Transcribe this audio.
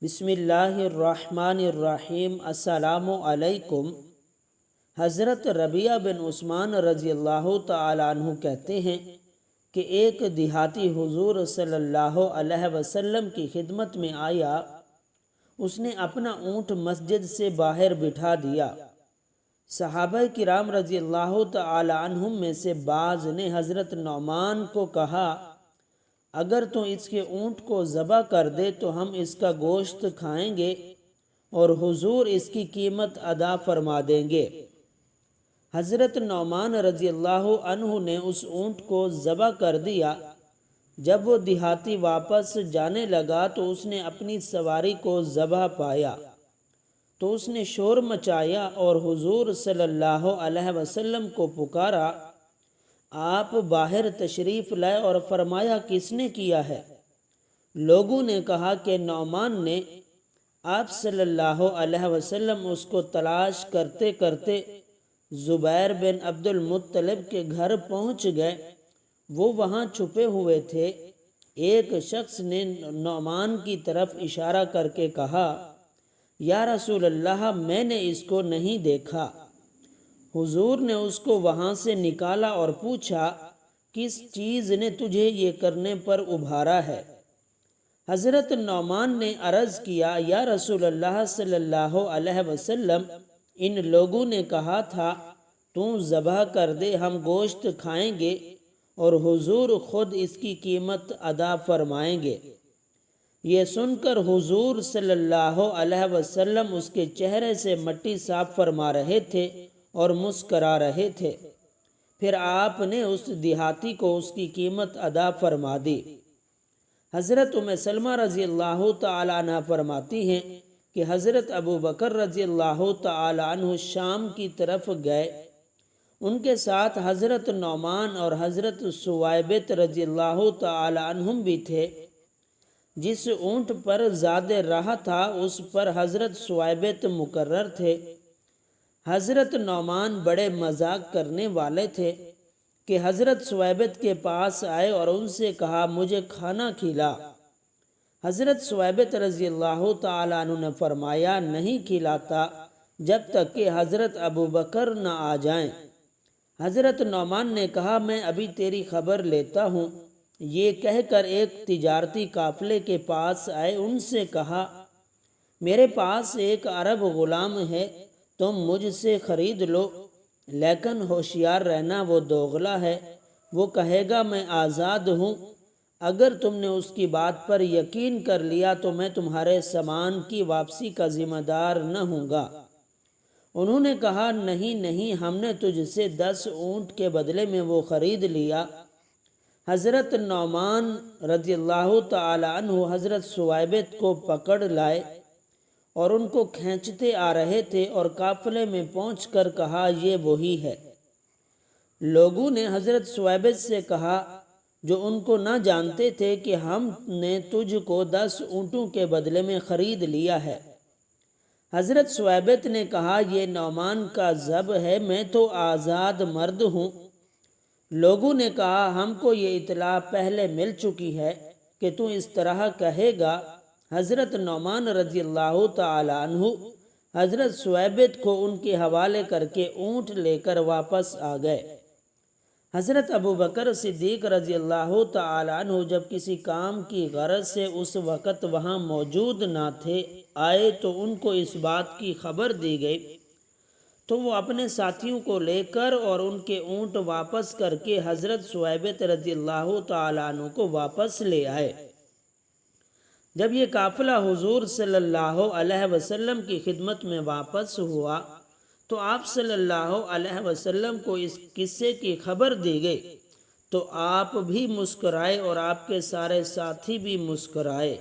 بسم اللہ الرحمن الرحیم۔ السلام علیکم۔ حضرت ربیعہ بن عثمان رضی اللہ تعالیٰ عنہ کہتے ہیں کہ ایک دیہاتی حضور صلی اللہ علیہ وسلم کی خدمت میں آیا۔ اس نے اپنا اونٹ مسجد سے باہر بٹھا دیا۔ صحابہ کرام رضی اللہ تعالیٰ عنہم میں سے بعض نے حضرت نعمان کو کہا، اگر تو اس کے اونٹ کو ذبح کر دے تو ہم اس کا گوشت کھائیں گے اور حضور اس کی قیمت ادا فرما دیں گے۔ حضرت نعمان رضی اللہ عنہ نے اس اونٹ کو ذبح کر دیا۔ جب وہ دیہاتی واپس جانے لگا تو اس نے اپنی سواری کو ذبح پایا تو اس نے شور مچایا اور حضور صلی اللہ علیہ وسلم کو پکارا۔ آپ باہر تشریف لائے اور فرمایا، کس نے کیا ہے؟ لوگوں نے کہا کہ نعمان نے۔ آپ صلی اللہ علیہ وسلم اس کو تلاش کرتے کرتے زبیر بن عبد المطلب کے گھر پہنچ گئے۔ وہ وہاں چھپے ہوئے تھے۔ ایک شخص نے نعمان کی طرف اشارہ کر کے کہا، یا رسول اللہ، میں نے اس کو نہیں دیکھا۔ حضور نے اس کو وہاں سے نکالا اور پوچھا، کس چیز نے تجھے یہ کرنے پر ابھارا ہے؟ حضرت نعمان نے عرض کیا، یا رسول اللہ صلی اللہ علیہ وسلم، ان لوگوں نے کہا تھا تو ذبح کر دے، ہم گوشت کھائیں گے اور حضور خود اس کی قیمت ادا فرمائیں گے۔ یہ سن کر حضور صلی اللہ علیہ وسلم اس کے چہرے سے مٹی صاف فرما رہے تھے اور مسکرا رہے تھے۔ پھر آپ نے اس دیہاتی کو اس کی قیمت ادا فرما دی۔ حضرت ام سلمہ رضی اللہ تعالیٰ عنہ فرماتی ہیں کہ حضرت ابو بکر رضی اللہ تعالیٰ عنہ شام کی طرف گئے۔ ان کے ساتھ حضرت نعمان اور حضرت ثویبۃ رضی اللہ تعالیٰ عنہم بھی تھے۔ جس اونٹ پر زیادہ راہ تھا اس پر حضرت ثویبۃ مقرر تھے۔ حضرت نعمان بڑے مذاق کرنے والے تھے کہ حضرت ثویبۃ کے پاس آئے اور ان سے کہا، مجھے کھانا کھلا۔ حضرت ثویبۃ رضی اللہ تعالیٰ عنہ نے فرمایا، نہیں کھلاتا جب تک کہ حضرت ابو بکر نہ آ جائیں۔ حضرت نعمان نے کہا، میں ابھی تیری خبر لیتا ہوں۔ یہ کہہ کر ایک تجارتی قافلے کے پاس آئے۔ ان سے کہا، میرے پاس ایک عرب غلام ہے، تم مجھ سے خرید لو، لیکن ہوشیار رہنا، وہ دوغلا ہے۔ وہ کہے گا میں آزاد ہوں۔ اگر تم نے اس کی بات پر یقین کر لیا تو میں تمہارے سامان کی واپسی کا ذمہ دار نہ ہوں گا۔ انہوں نے کہا، نہیں نہیں، ہم نے تجھ سے 10 اونٹ کے بدلے میں وہ خرید لیا۔ حضرت نعمان رضی اللہ تعالی عنہ حضرت ثویبۃ کو پکڑ لائے اور ان کو کھینچتے آ رہے تھے اور قافلے میں پہنچ کر کہا، یہ وہی ہے۔ لوگوں نے حضرت ثویبۃ سے کہا، جو ان کو نہ جانتے تھے، کہ ہم نے تجھ کو 10 اونٹوں کے بدلے میں خرید لیا ہے۔ حضرت ثویبۃ نے کہا، یہ نعمان کا ذب ہے، میں تو آزاد مرد ہوں۔ لوگوں نے کہا، ہم کو یہ اطلاع پہلے مل چکی ہے کہ تو اس طرح کہے گا۔ حضرت نعمان رضی اللہ تعالی عنہ حضرت ثویبۃ کو ان کے حوالے کر کے اونٹ لے کر واپس آ گئے۔ حضرت ابو بکر صدیق رضی اللہ تعالی عنہ جب کسی کام کی غرض سے اس وقت وہاں موجود نہ تھے، آئے تو ان کو اس بات کی خبر دی گئی تو وہ اپنے ساتھیوں کو لے کر اور ان کے اونٹ واپس کر کے حضرت ثویبۃ رضی اللہ تعالی عنہ کو واپس لے آئے۔ جب یہ قافلہ حضور صلی اللہ علیہ وسلم کی خدمت میں واپس ہوا تو آپ صلی اللہ علیہ وسلم کو اس قصے کی خبر دی گئی تو آپ بھی مسکرائے اور آپ کے سارے ساتھی بھی مسکرائے۔